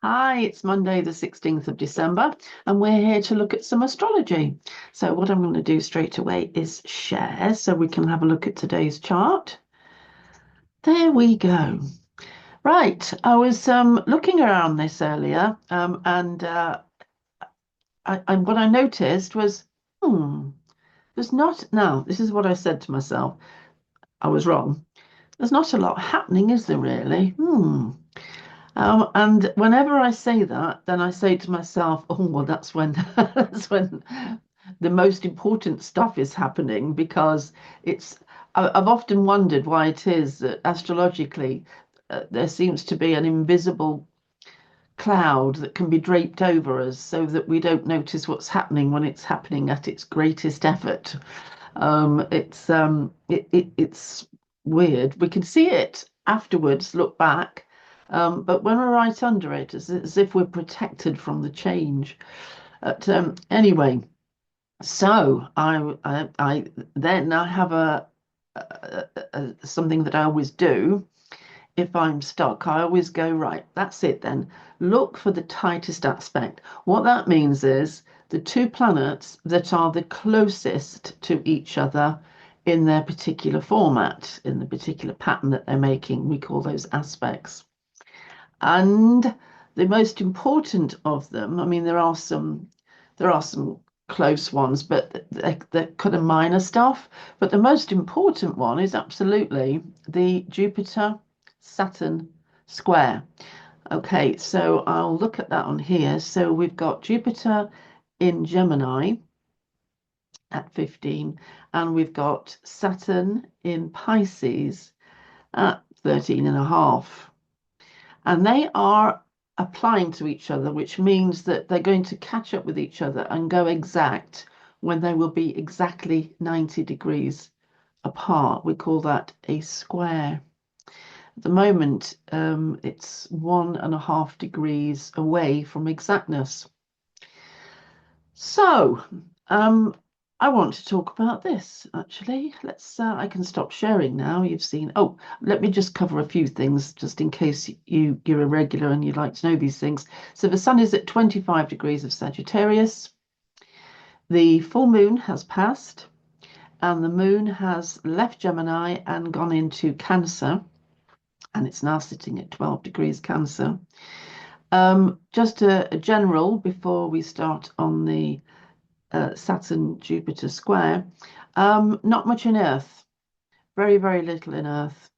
Hi, it's Monday, the 16th of December, and we're here to look at some astrology. So what I'm going to do straight away is share so we can have a look at today's chart. There we go. Right, I was looking around this earlier, and what I noticed was, there's not, now, this is what I said to myself. I was wrong. There's not a lot happening, is there really? And whenever I say that, then I say to myself, "Oh, well, that's when that's when the most important stuff is happening." Because I've often wondered why it is that astrologically there seems to be an invisible cloud that can be draped over us, so that we don't notice what's happening when it's happening at its greatest effort. It's weird. We can see it afterwards, look back, but when we're right under it, it's as if we're protected from the change. But anyway, so I have something that I always do. If I'm stuck, I always go, right, that's it then. Look for the tightest aspect. What that means is the two planets that are the closest to each other in their particular format, in the particular pattern that they're making. We call those aspects. And the most important of them, I mean, there are some close ones, but they're kind of minor stuff. But the most important one is absolutely the Jupiter-Saturn square. Okay, so I'll look at that on here. So we've got Jupiter in Gemini at 15, and we've got Saturn in Pisces at 13 and a half. And they are applying to each other, which means that they're going to catch up with each other and go exact when they will be exactly 90 degrees apart. We call that a square. At the moment, it's 1.5 degrees away from exactness. So, I want to talk about this actually. I can stop sharing now. You've seen, oh, let me just cover a few things just in case you're a regular and you'd like to know these things. So the sun is at 25 degrees of Sagittarius. The full moon has passed and the moon has left Gemini and gone into Cancer, and it's now sitting at 12 degrees Cancer. Just a general before we start on the Saturn-Jupiter square. Not much in Earth. Very, very little in Earth.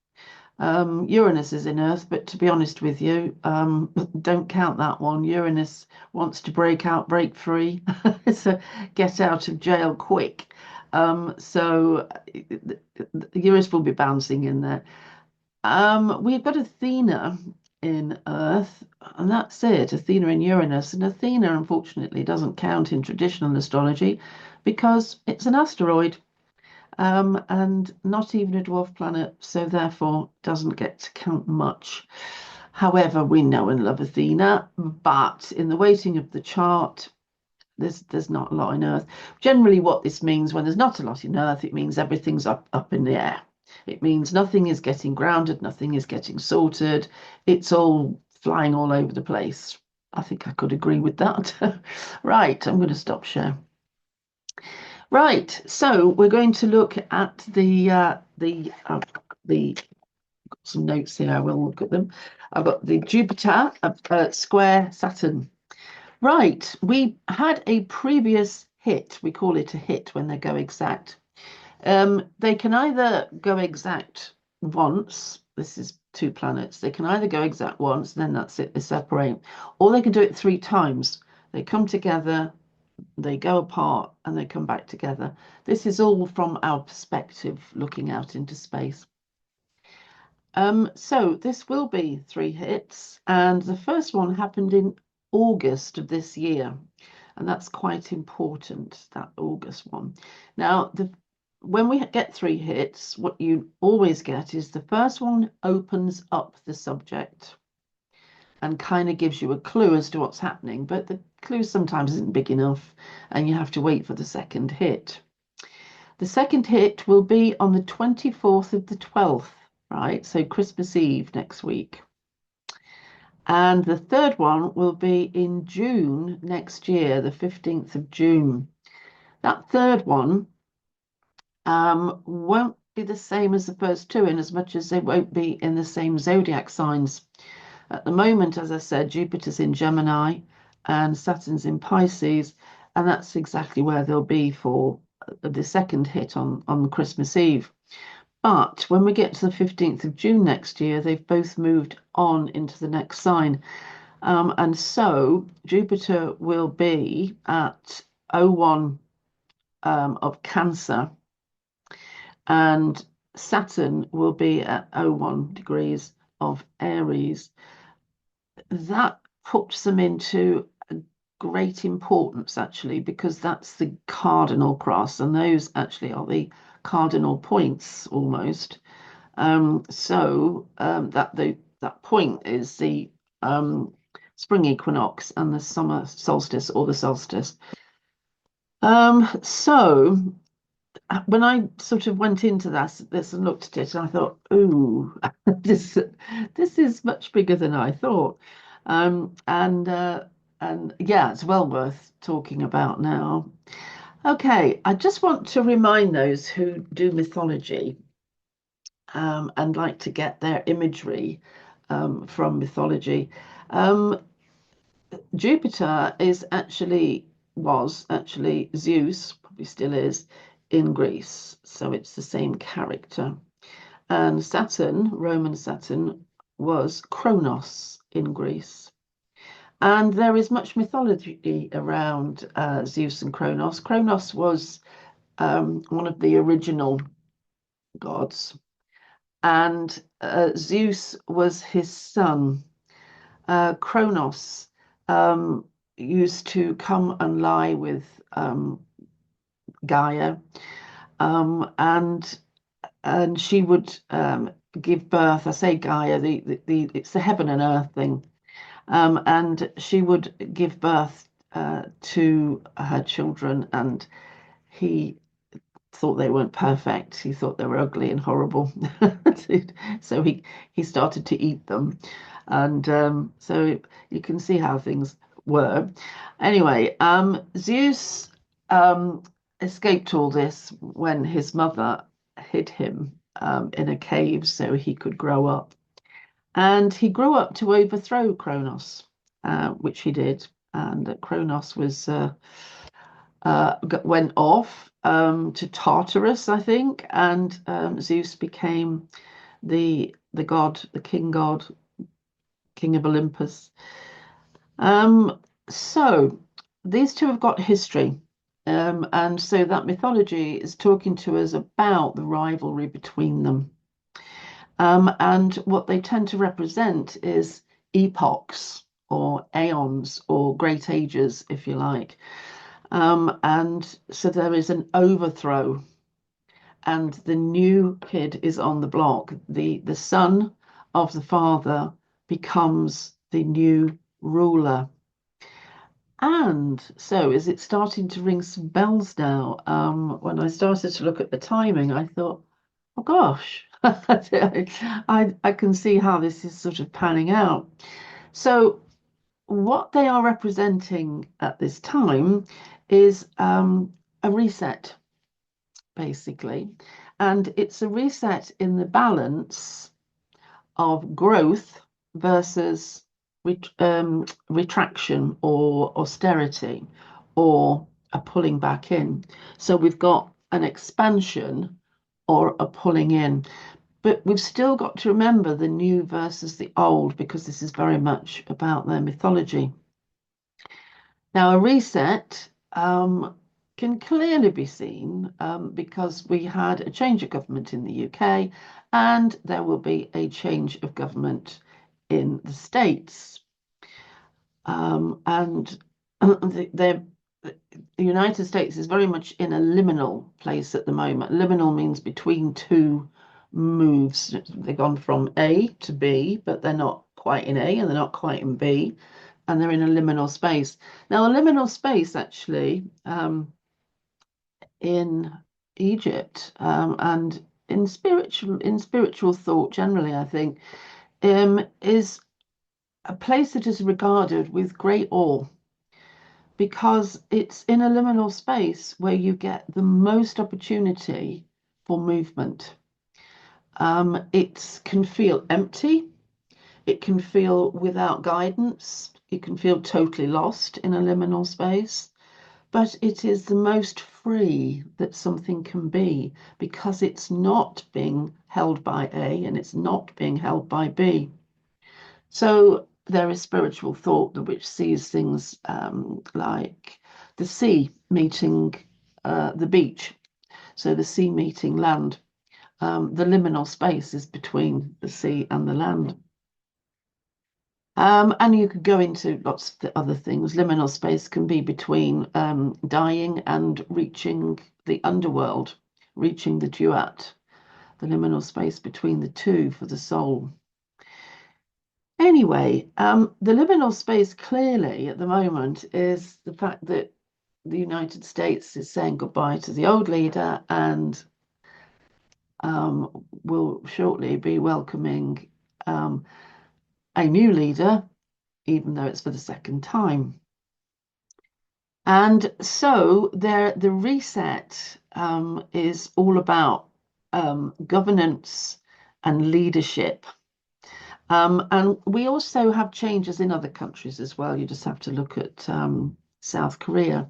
Uranus is in Earth, but to be honest with you, don't count that one. Uranus wants to break out, break free. So get out of jail quick. So Uranus will be bouncing in there. We've got Athena in Earth, and that's it. Athena in Uranus. And Athena, unfortunately, doesn't count in traditional astrology because it's an asteroid, and not even a dwarf planet, so therefore doesn't get to count much. However, we know and love Athena, but in the weighting of the chart, there's not a lot in Earth. Generally, what this means when there's not a lot in Earth, it means everything's up in the air. It means nothing is getting grounded, nothing is getting sorted. It's all flying all over the place. I think I could agree with that. Right, I'm going to stop share. Right, so we're going to look at the some notes here. I will look at them. I've got the Jupiter square Saturn. Right, we had a previous hit. We call it a hit when they go exact. They can either go exact once. This is two planets. They can either go exact once, then that's it, they separate, or they can do it 3 times. They come together, they go apart, and they come back together. This is all from our perspective, looking out into space. So this will be 3 hits, and the first one happened in August of this year, and that's quite important, that August one. Now, when we get 3 hits, what you always get is the first one opens up the subject and kind of gives you a clue as to what's happening, but the clue sometimes isn't big enough, and you have to wait for the second hit. The second hit will be on the 24th of the 12th, right? So Christmas Eve next week. And the third one will be in June next year, the 15th of June. That third one won't be the same as the first two in as much as they won't be in the same zodiac signs. At the moment, as I said, Jupiter's in Gemini and Saturn's in Pisces, and that's exactly where they'll be for the second hit on Christmas Eve. But when we get to the 15th of June next year, they've both moved on into the next sign. And so Jupiter will be at 01 of Cancer, and Saturn will be at 01 degrees of Aries. That puts them into great importance, actually, because that's the cardinal cross, and those actually are the cardinal points almost. That point is the spring equinox and the summer solstice or the solstice. So when I sort of went into this and looked at it, I thought, ooh, this is much bigger than I thought. And yeah, it's well worth talking about now. Okay, I just want to remind those who do mythology and like to get their imagery from mythology. Jupiter was actually Zeus, probably still is, in Greece. So it's the same character. And Saturn, Roman Saturn, was Cronos in Greece. And there is much mythology around Zeus and Cronos. Cronos was one of the original gods, and Zeus was his son. Cronos used to come and lie with Gaia, and she would give birth. I say Gaia, it's the heaven and earth thing, and she would give birth to her children, and he thought they weren't perfect. He thought they were ugly and horrible, so he started to eat them, and so you can see how things were. Anyway, Zeus escaped all this when his mother hid him in a cave so he could grow up. And he grew up to overthrow Cronos, which he did. And Cronos went off to Tartarus, I think, and Zeus became the god, the king god, king of Olympus. So these two have got history. And so that mythology is talking to us about the rivalry between them. And what they tend to represent is epochs or aeons or great ages, if you like. And so there is an overthrow, and the new kid is on the block. The son of the father becomes the new ruler. And so is it starting to ring some bells now? When I started to look at the timing, I thought, oh gosh, I can see how this is sort of panning out. So what they are representing at this time is a reset, basically. And it's a reset in the balance of growth versus retraction or austerity or a pulling back in. So we've got an expansion or a pulling in. But we've still got to remember the new versus the old, because this is very much about their mythology. Now, a reset can clearly be seen because we had a change of government in the UK, and there will be a change of government in the States. And the United States is very much in a liminal place at the moment. Liminal means between two moves. They've gone from A to B, but they're not quite in A and they're not quite in B, and they're in a liminal space. Now, a liminal space actually in Egypt and in spiritual thought generally, I think, is a place that is regarded with great awe because it's in a liminal space where you get the most opportunity for movement. It can feel empty. It can feel without guidance. It can feel totally lost in a liminal space. But it is the most free that something can be because it's not being held by A and it's not being held by B. So there is spiritual thought which sees things like the sea meeting the beach. So the sea meeting land. The liminal space is between the sea and the land. And you could go into lots of the other things. Liminal space can be between dying and reaching the underworld, reaching the duat, the liminal space between the two for the soul. Anyway, the liminal space clearly at the moment is the fact that the United States is saying goodbye to the old leader and will shortly be welcoming a new leader, even though it's for the second time. And so the reset is all about governance and leadership. And we also have changes in other countries as well. You just have to look at South Korea,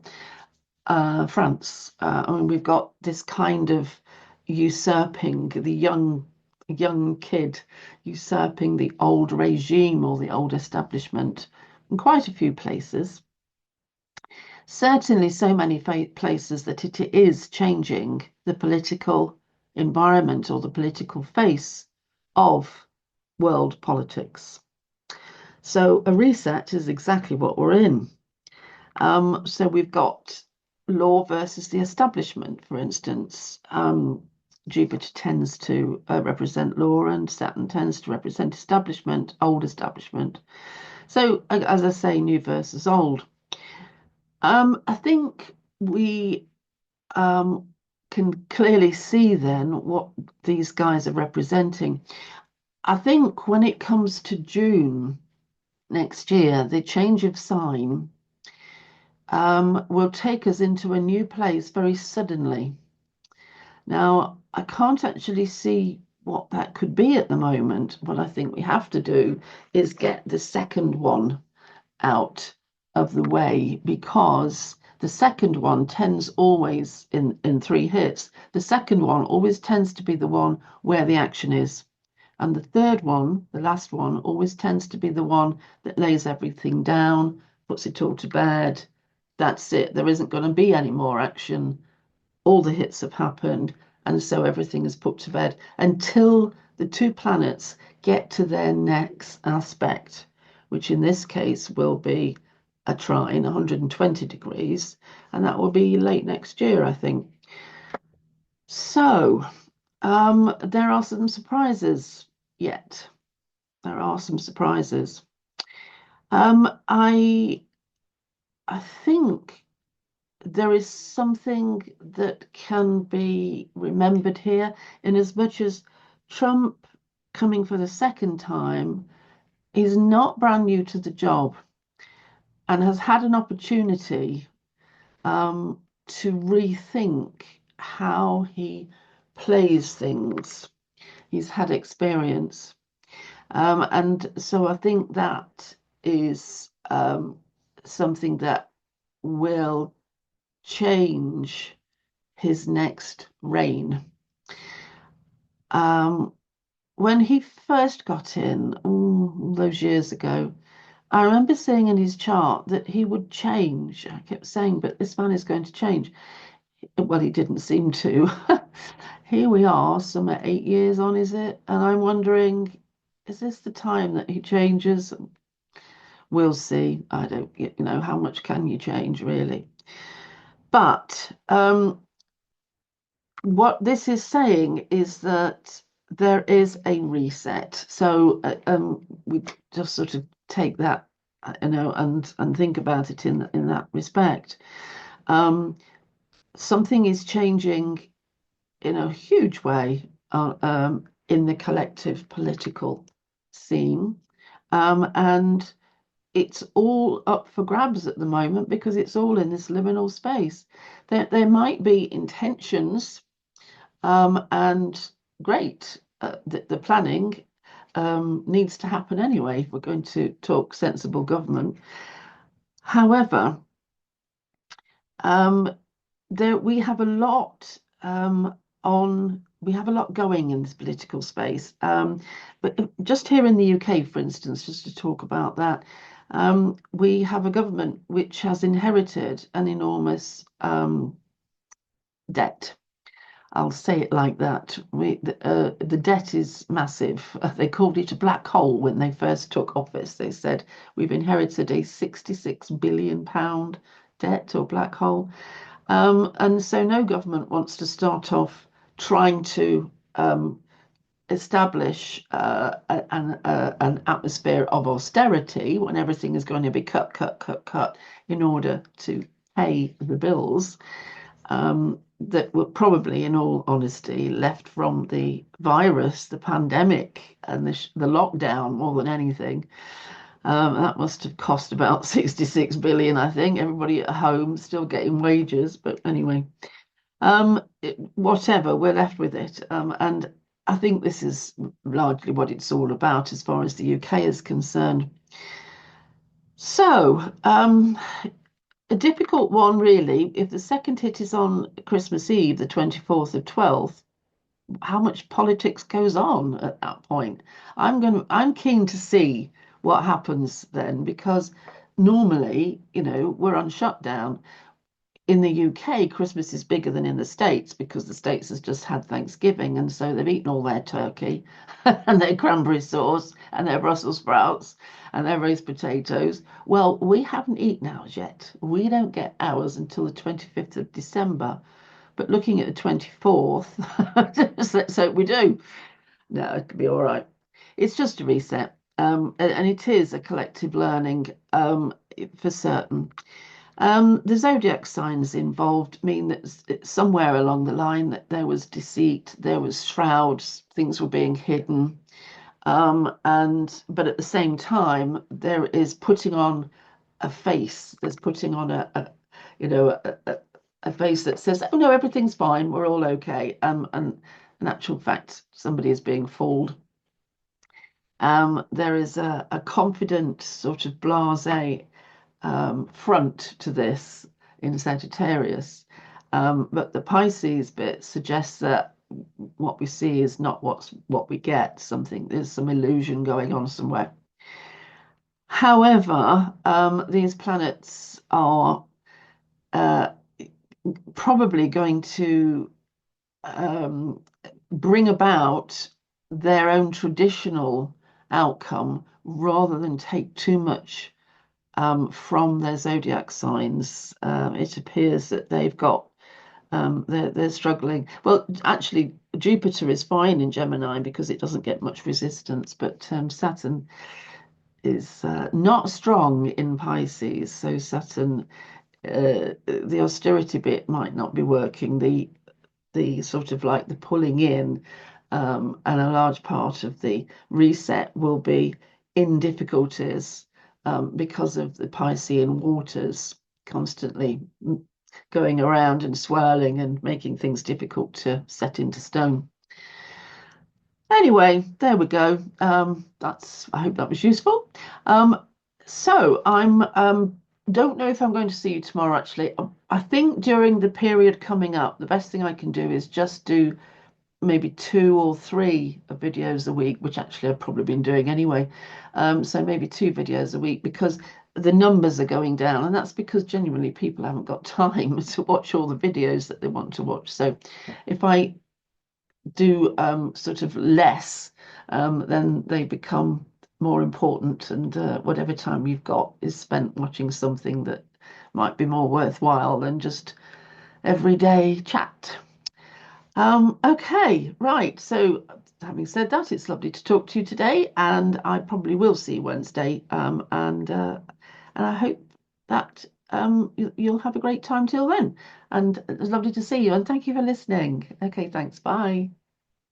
France. I mean, we've got this kind of usurping the young kid, usurping the old regime or the old establishment in quite a few places. Certainly so many places that it is changing the political environment or the political face of world politics. So a reset is exactly what we're in. So we've got law versus the establishment, for instance. Jupiter tends to represent law and Saturn tends to represent establishment, old establishment. So as I say, new versus old. I think we can clearly see then what these guys are representing. I think when it comes to June next year, the change of sign will take us into a new place very suddenly. Now, I can't actually see what that could be at the moment. What I think we have to do is get the second one out of the way because the second one tends always in three hits. The second one always tends to be the one where the action is. And the third one, the last one, always tends to be the one that lays everything down, puts it all to bed. That's it. There isn't going to be any more action. All the hits have happened. And so everything is put to bed until the two planets get to their next aspect, which in this case will be a trine, 120 degrees. And that will be late next year, I think. So there are some surprises yet. There are some surprises. I think there is something that can be remembered here, in as much as Trump coming for the second time is not brand new to the job and has had an opportunity to rethink how he plays things. He's had experience. And so I think that is something that will change his next reign. When he first got in, those years ago, I remember seeing in his chart that he would change. I kept saying, but this man is going to change. Well, he didn't seem to. Here we are, some 8 years on, is it? And I'm wondering, is this the time that he changes? We'll see. I don't, how much can you change, really? But what this is saying is that there is a reset. So we just sort of take that, and think about it in that respect. Something is changing in a huge way in the collective political scene. And it's all up for grabs at the moment because it's all in this liminal space. There might be intentions, and great, the planning needs to happen anyway if we're going to talk sensible government. However, um, we have a lot we have a lot going in this political space. But just here in the UK, for instance, just to talk about that, we have a government which has inherited an enormous debt. I'll say it like that. The debt is massive. They called it a black hole when they first took office. They said we've inherited a £66 billion debt or black hole. And so no government wants to start off trying to establish an atmosphere of austerity when everything is going to be cut in order to pay the bills that were probably, in all honesty, left from the virus, the pandemic, and the lockdown more than anything. That must have cost about 66 billion, I think. Everybody at home still getting wages, but anyway, whatever, we're left with it. And I think this is largely what it's all about as far as the UK is concerned. So, a difficult one, really. If the second hit is on Christmas Eve, the 24th of 12th, how much politics goes on at that point? I'm keen to see what happens then, because normally, we're on shutdown. In the UK, Christmas is bigger than in the States because the States has just had Thanksgiving, and so they've eaten all their turkey and their cranberry sauce and their Brussels sprouts and their roast potatoes. Well, we haven't eaten ours yet. We don't get ours until the 25th of December. But looking at the 24th, let's hope we do. No, it could be all right. It's just a reset. And it is a collective learning for certain. The zodiac signs involved mean that somewhere along the line that there was deceit, there was shrouds, things were being hidden, but at the same time there is putting on a face. There's putting on a face that says, "Oh no, everything's fine, we're all okay." And in actual fact, somebody is being fooled. There is a confident sort of blasé front to this in Sagittarius. But the Pisces bit suggests that what we see is not what we get. There's some illusion going on somewhere. However, these planets are probably going to bring about their own traditional outcome rather than take too much from their zodiac signs. It appears that they've got they're struggling. Well, actually, Jupiter is fine in Gemini because it doesn't get much resistance, but Saturn is not strong in Pisces. So Saturn, the austerity bit might not be working. The sort of like the pulling in, and a large part of the reset will be in difficulties because of the Piscean waters constantly going around and swirling and making things difficult to set into stone. Anyway, there we go. I hope that was useful. So I'm don't know if I'm going to see you tomorrow, actually. I think during the period coming up, the best thing I can do is just do maybe 2 or 3 videos a week, which actually I've probably been doing anyway. So maybe 2 videos a week because the numbers are going down, and that's because genuinely people haven't got time to watch all the videos that they want to watch. So if I do sort of less, then they become more important, and whatever time you've got is spent watching something that might be more worthwhile than just everyday chat. Okay, right. So having said that, it's lovely to talk to you today, and I probably will see you Wednesday. And I hope that you'll have a great time till then. And it's lovely to see you, and thank you for listening. Okay, thanks. Bye.